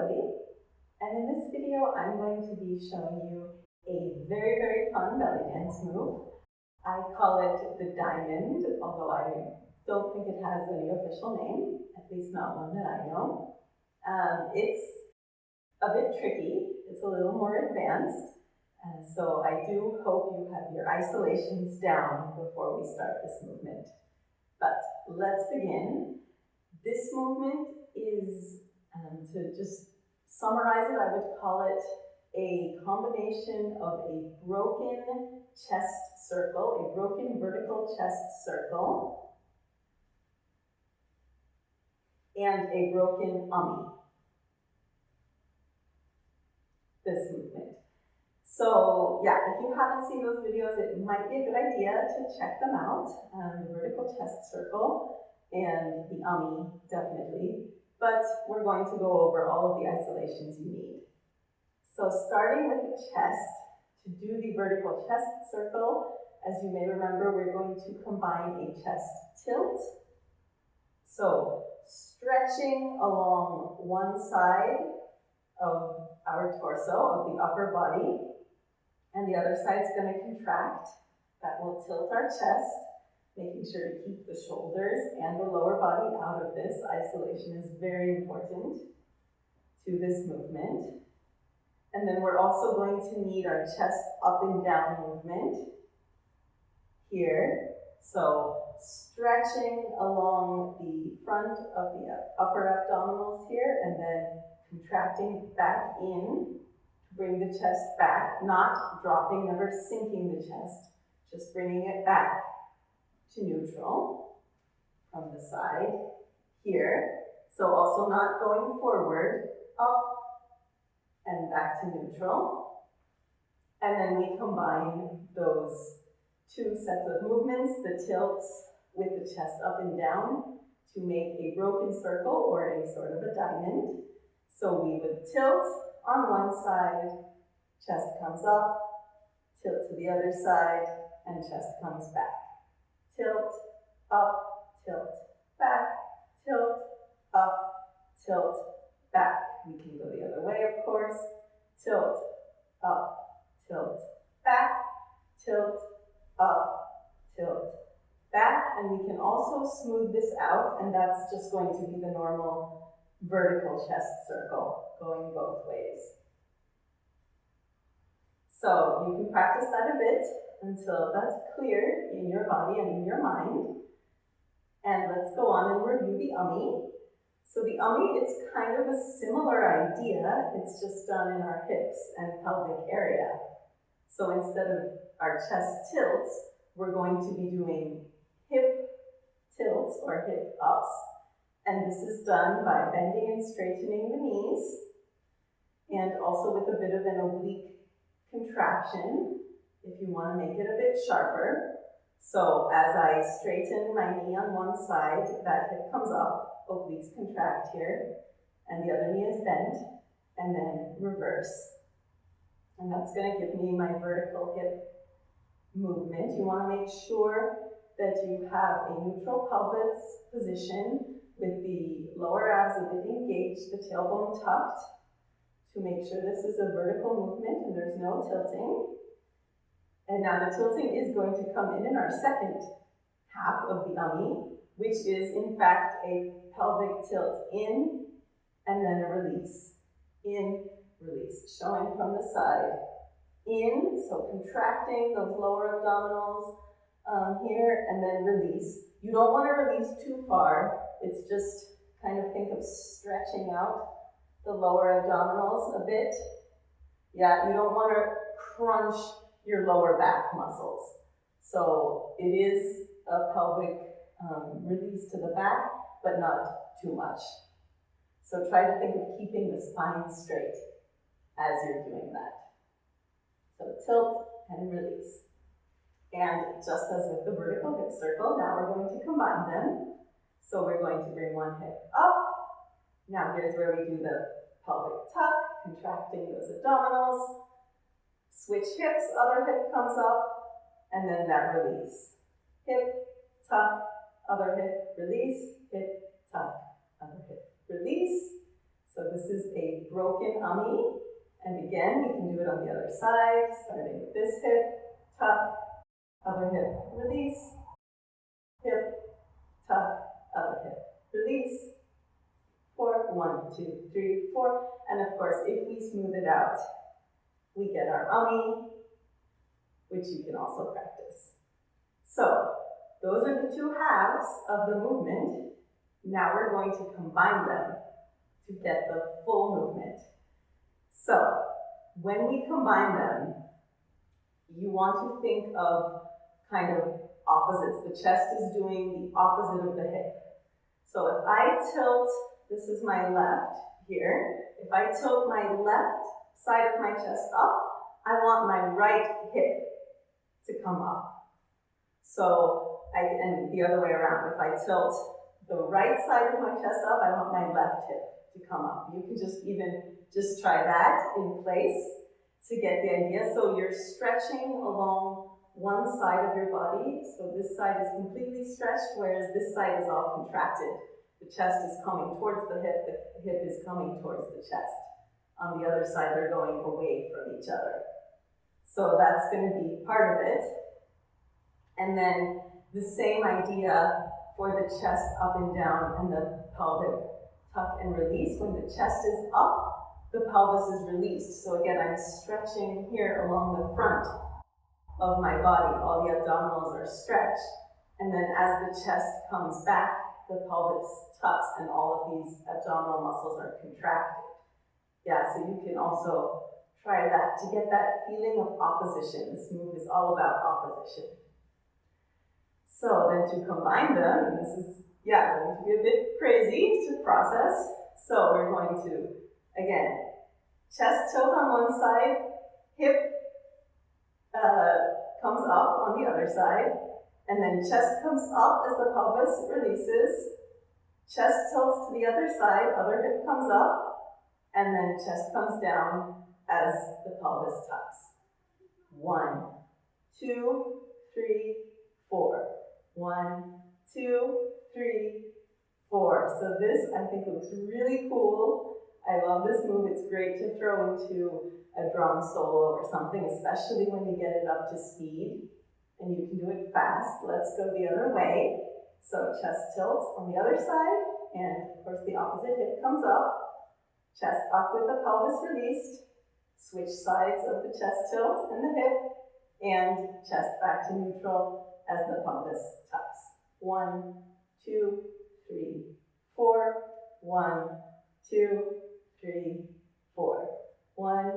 Lily, and in this video I'm going to be showing you a very fun belly dance move. I call it the diamond, although I don't think it has any official name, at least not one that I know. It's a bit tricky, it's a little more advanced, and so I do hope you have your isolations down before we start this movement. But let's begin. This movement is, to just summarize it, I would call it a combination of a broken chest circle, a broken vertical chest circle, and a broken ummi. This movement. So yeah, if you haven't seen those videos, it might be a good idea to check them out. The vertical chest circle and the ummi, definitely. But we're going to go over all of the isolations you need. So starting with the chest, to do the vertical chest circle, as you may remember, we're going to combine a chest tilt. So stretching along one side of our torso, of the upper body, and the other side's going to contract. That will tilt our chest, making sure to keep the shoulders and the lower body out of this. Isolation is very important to this movement. And then we're also going to need our chest up and down movement here. So stretching along the front of the upper abdominals here, and then contracting back in to bring the chest back, not dropping, never sinking the chest, just bringing it back to neutral from the side here. So also not going forward, up and back to neutral. And then we combine those two sets of movements, the tilts with the chest up and down, to make a broken circle or a sort of a diamond. So we would tilt on one side, chest comes up, tilt to the other side, and chest comes back. Tilt, up, tilt, back, tilt, up, tilt, back. We can go the other way, of course. Tilt, up, tilt, back, tilt, up, tilt, back. And we can also smooth this out, and that's just going to be the normal vertical chest circle, going both ways. So you can practice that a bit until that's clear in your body and in your mind. And let's go on and review the ummi. So the ummi, it's kind of a similar idea. It's just done in our hips and pelvic area. So instead of our chest tilts, we're going to be doing hip tilts or hip ups. And this is done by bending and straightening the knees, and also with a bit of an oblique contraction if you want to make it a bit sharper. So as I straighten my knee on one side, that hip comes up, obliques contract here, and the other knee is bent, and then reverse. And that's going to give me my vertical hip movement. You want to make sure that you have a neutral pelvis position with the lower abs a bit engaged, the tailbone tucked, to make sure this is a vertical movement and there's no tilting. And now the tilting is going to come in our second half of the ummi, which is in fact a pelvic tilt in and then a release. In, release, showing from the side. In, so contracting those lower abdominals here, and then release. You don't want to release too far. It's just kind of think of stretching out the lower abdominals a bit. Yeah, you don't want to crunch your lower back muscles. So it is a pelvic release to the back, but not too much. So try to think of keeping the spine straight as you're doing that. So tilt and release. And just as with the vertical hip circle, now we're going to combine them. So we're going to bring one hip up. Now here's where we do the pelvic tuck, contracting those abdominals. Switch hips, other hip comes up, and then that release. Hip, tuck, other hip, release, hip, tuck, other hip, release. So this is a broken ummi. And again, we can do it on the other side, starting with this hip, tuck, other hip, release, hip, tuck, other hip, release. 4, 1, 2, 3, 4. And of course, if we smooth it out, we get our ummi, which you can also practice. So, those are the two halves of the movement. Now we're going to combine them to get the full movement. So, when we combine them, you want to think of kind of opposites. The chest is doing the opposite of the hip. So if I tilt, this is my left here, if I tilt my left side of my chest up, I want my right hip to come up. So, and the other way around, if I tilt the right side of my chest up, I want my left hip to come up. You can just try that in place to get the idea. So you're stretching along one side of your body. So this side is completely stretched, whereas this side is all contracted. The chest is coming towards the hip is coming towards the chest. On the other side, they're going away from each other. So that's going to be part of it. And then the same idea for the chest up and down and the pelvic tuck and release. When the chest is up, the pelvis is released. So again, I'm stretching here along the front of my body. All the abdominals are stretched. And then as the chest comes back, the pelvis tucks and all of these abdominal muscles are contracted. Yeah, so you can also try that to get that feeling of opposition. This move is all about opposition. So then to combine them, and this is, going to be a bit crazy to process. So we're going to, again, chest tilt on one side, hip comes up on the other side, and then chest comes up as the pelvis releases, chest tilts to the other side, other hip comes up, and then chest comes down as the pelvis tucks. 1, 2, 3, 4. 1, 2, 3, 4. So this, I think, looks really cool. I love this move. It's great to throw into a drum solo or something, especially when you get it up to speed. And you can do it fast. Let's go the other way. So chest tilt on the other side, and of course the opposite hip comes up. Chest up with the pelvis released. Switch sides of the chest tilt and the hip, and chest back to neutral as the pelvis tucks. 1, 2, 3, 4. 1, 2, 3, 4. 1,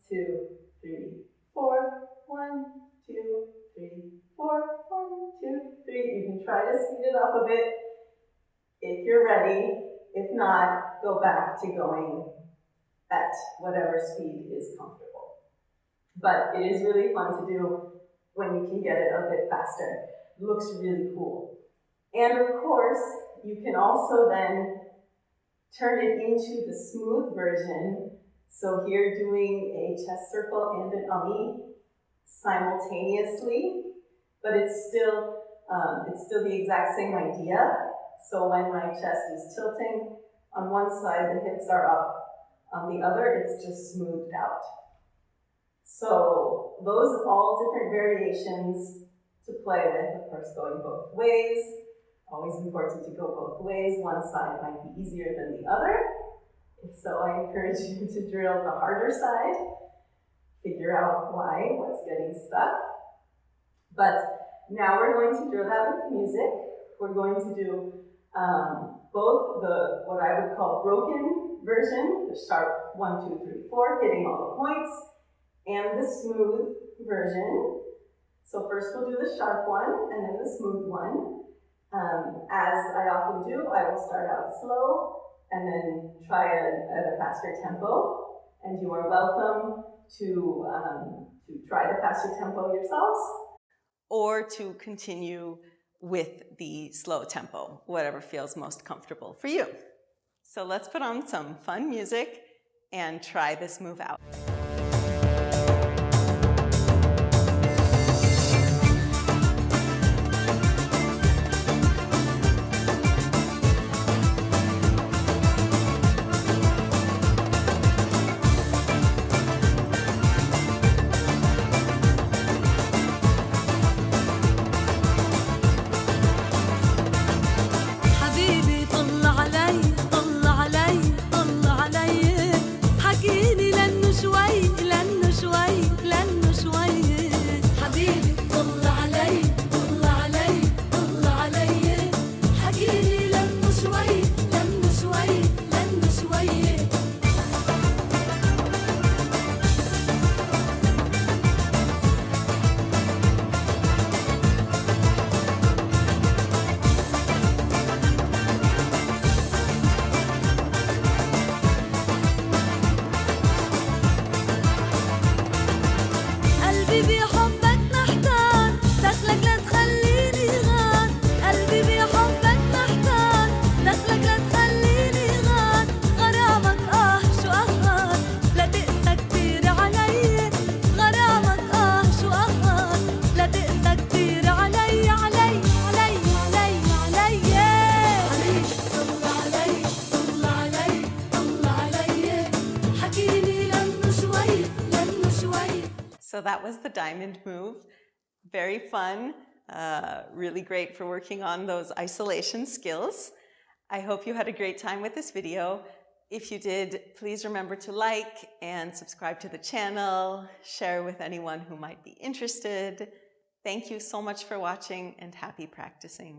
2, 3, 4. 1, 2, 3, 4. 1, 2, 3. You can try to speed it up a bit if you're ready. If not, go back to going at whatever speed is comfortable. But it is really fun to do when you can get it a bit faster. It looks really cool. And of course, you can also then turn it into the smooth version. So here doing a chest circle and an ummi simultaneously, but it's still the exact same idea. So when my chest is tilting on one side, the hips are up. On the other, it's just smoothed out. So those are all different variations to play with, of course, going both ways. Always important to go both ways. One side might be easier than the other. If so, I encourage you to drill the harder side. Figure out why, what's getting stuck. But now we're going to drill that with music. We're going to do both the, what I would call broken version, the sharp 1, 2, 3, 4, hitting all the points, and the smooth version. So first we'll do the sharp one, and then the smooth one. As I often do, I will start out slow, and then try at a faster tempo. And you are welcome to try the faster tempo yourselves, or to continue with the slow tempo, whatever feels most comfortable for you. So let's put on some fun music and try this move out. قلبي بحبك محتار دخلك لا تخليني غار قلبي بحبك محتار دخلك لا تخليني غار غرامك شو أخطر لا تقسى كتير علي غرامك شو أخطر لا تقسى كتير علي علي علي علي علي علي طل علي طل علي طل علي حكيني لأنه شوي لأنه شوي. So that was the diamond move. Very fun, really great for working on those isolation skills. I hope you had a great time with this video. If you did, please remember to like and subscribe to the channel, share with anyone who might be interested. Thank you so much for watching and happy practicing.